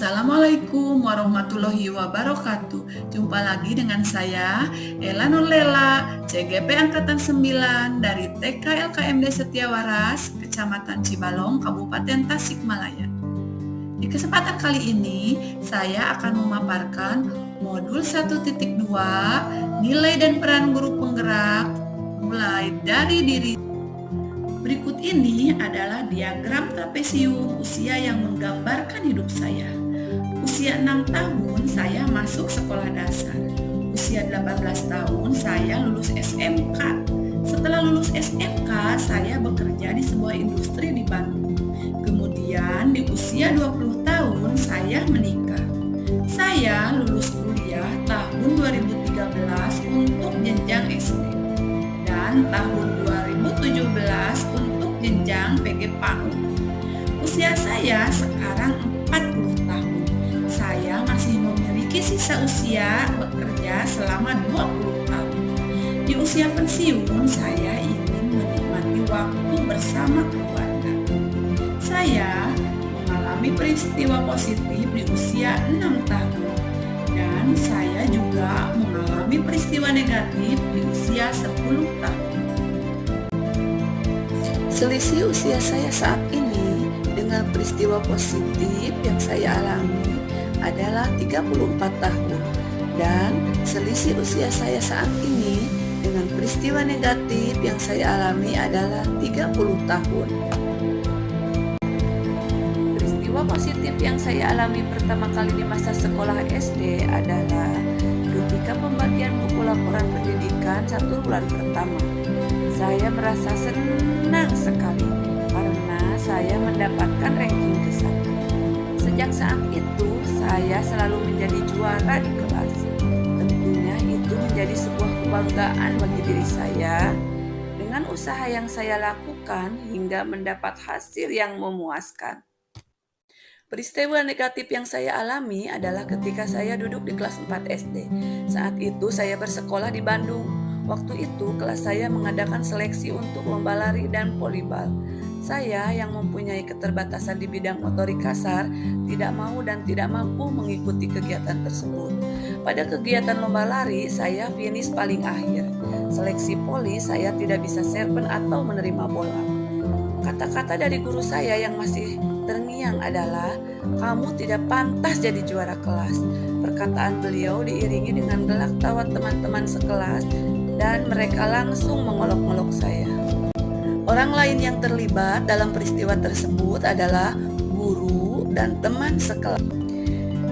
Assalamualaikum warahmatullahi wabarakatuh. Jumpa lagi dengan saya, Ela Nurlela, CGP Angkatan 9 dari TK LKMD Setiawaras, Kecamatan Cibalong, Kabupaten Tasikmalaya. Di kesempatan kali ini, saya akan memaparkan modul 1.2, nilai dan peran guru penggerak, mulai dari diri. Berikut ini adalah diagram trapesium usia yang menggambarkan hidup saya. Usia 6 tahun saya masuk sekolah dasar. Usia 18 tahun saya lulus SMK. Setelah lulus SMK, saya bekerja di sebuah industri di Bandung. Kemudian di usia 20 tahun saya menikah. Saya lulus kuliah tahun 2013 untuk jenjang SD. Dan tahun 2017 untuk jenjang PG PAUD. Usia saya sekarang 40 tahun. Saya masih memiliki sisa usia bekerja selama 20 tahun. Di usia pensiun, saya ingin menikmati waktu bersama keluarga. Saya mengalami peristiwa positif di usia 6 tahun. Dan saya juga mengalami peristiwa negatif di usia 10 tahun. Selisih usia saya saat ini dengan peristiwa positif yang saya alami adalah 34 tahun. Dan selisih usia saya saat ini dengan peristiwa negatif yang saya alami adalah 30 tahun. Positif yang saya alami pertama kali di masa sekolah SD adalah ketika pembagian buku laporan pendidikan 1 bulan pertama. Saya merasa senang sekali karena saya mendapatkan ranking ke-1. Sejak saat itu, saya selalu menjadi juara di kelas. Tentunya itu menjadi sebuah kebanggaan bagi diri saya dengan usaha yang saya lakukan hingga mendapat hasil yang memuaskan. Peristiwa negatif yang saya alami adalah ketika saya duduk di kelas 4 SD. Saat itu saya bersekolah di Bandung. Waktu itu kelas saya mengadakan seleksi untuk lomba lari dan volleyball. Saya yang mempunyai keterbatasan di bidang motorik kasar tidak mau dan tidak mampu mengikuti kegiatan tersebut. Pada kegiatan lomba lari saya finish paling akhir. Seleksi voli saya tidak bisa serven atau menerima bola. Kata-kata dari guru saya yang masih terngiang adalah, "Kamu tidak pantas jadi juara kelas." Perkataan beliau diiringi dengan gelak tawa teman-teman sekelas dan mereka langsung mengolok-olok saya. Orang lain yang terlibat dalam peristiwa tersebut adalah guru dan teman sekelas.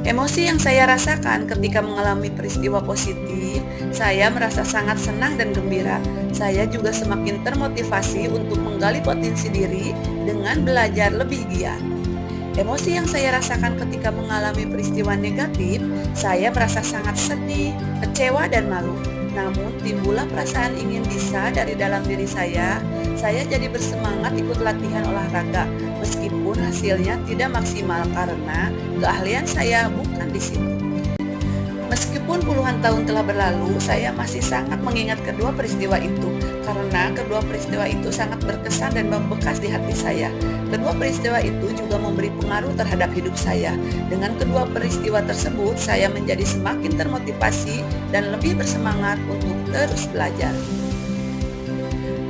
Emosi yang saya rasakan ketika mengalami peristiwa positif, saya merasa sangat senang dan gembira. Saya juga semakin termotivasi untuk menggali potensi diri dengan belajar lebih giat. Emosi yang saya rasakan ketika mengalami peristiwa negatif, saya merasa sangat sedih, kecewa, dan malu. Namun timbullah perasaan ingin bisa dari dalam diri saya jadi bersemangat ikut latihan olahraga, meskipun hasilnya tidak maksimal karena keahlian saya bukan di situ. Meskipun puluhan tahun telah berlalu, saya masih sangat mengingat kedua peristiwa itu karena kedua peristiwa itu sangat berkesan dan membekas di hati saya. Kedua peristiwa itu juga memberi pengaruh terhadap hidup saya. Dengan kedua peristiwa tersebut, saya menjadi semakin termotivasi dan lebih bersemangat untuk terus belajar.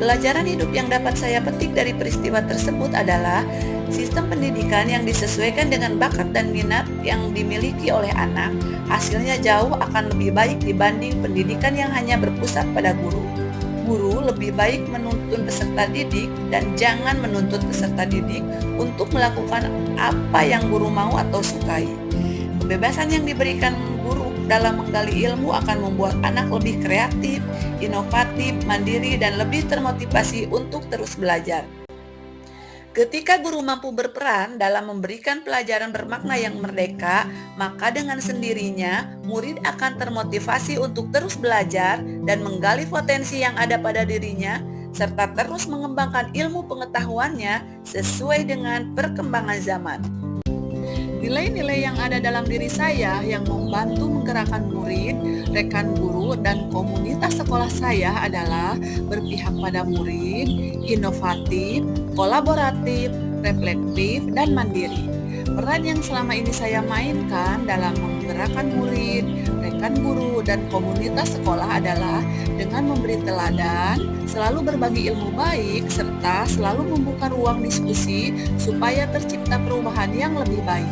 Pelajaran hidup yang dapat saya petik dari peristiwa tersebut adalah sistem pendidikan yang disesuaikan dengan bakat dan minat yang dimiliki oleh anak, hasilnya jauh akan lebih baik dibanding pendidikan yang hanya berpusat pada guru. Guru lebih baik menuntun peserta didik dan jangan menuntut peserta didik untuk melakukan apa yang guru mau atau sukai. Kebebasan yang diberikan guru dalam menggali ilmu akan membuat anak lebih kreatif, inovatif, mandiri, dan lebih termotivasi untuk terus belajar. Ketika guru mampu berperan dalam memberikan pelajaran bermakna yang merdeka, maka dengan sendirinya murid akan termotivasi untuk terus belajar dan menggali potensi yang ada pada dirinya, serta terus mengembangkan ilmu pengetahuannya sesuai dengan perkembangan zaman. Nilai-nilai yang ada dalam diri saya yang membantu menggerakkan murid, rekan guru, dan komunitas sekolah saya adalah berpihak pada murid, inovatif, kolaboratif, reflektif, dan mandiri. Peran yang selama ini saya mainkan dalam menggerakkan murid, rekan guru, dan komunitas sekolah adalah dengan memberi teladan, selalu berbagi ilmu baik, serta selalu membuka ruang diskusi supaya tercipta perubahan yang lebih baik.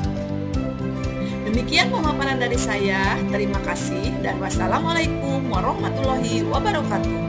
Demikian pemaparan dari saya. Terima kasih dan wassalamualaikum warahmatullahi wabarakatuh.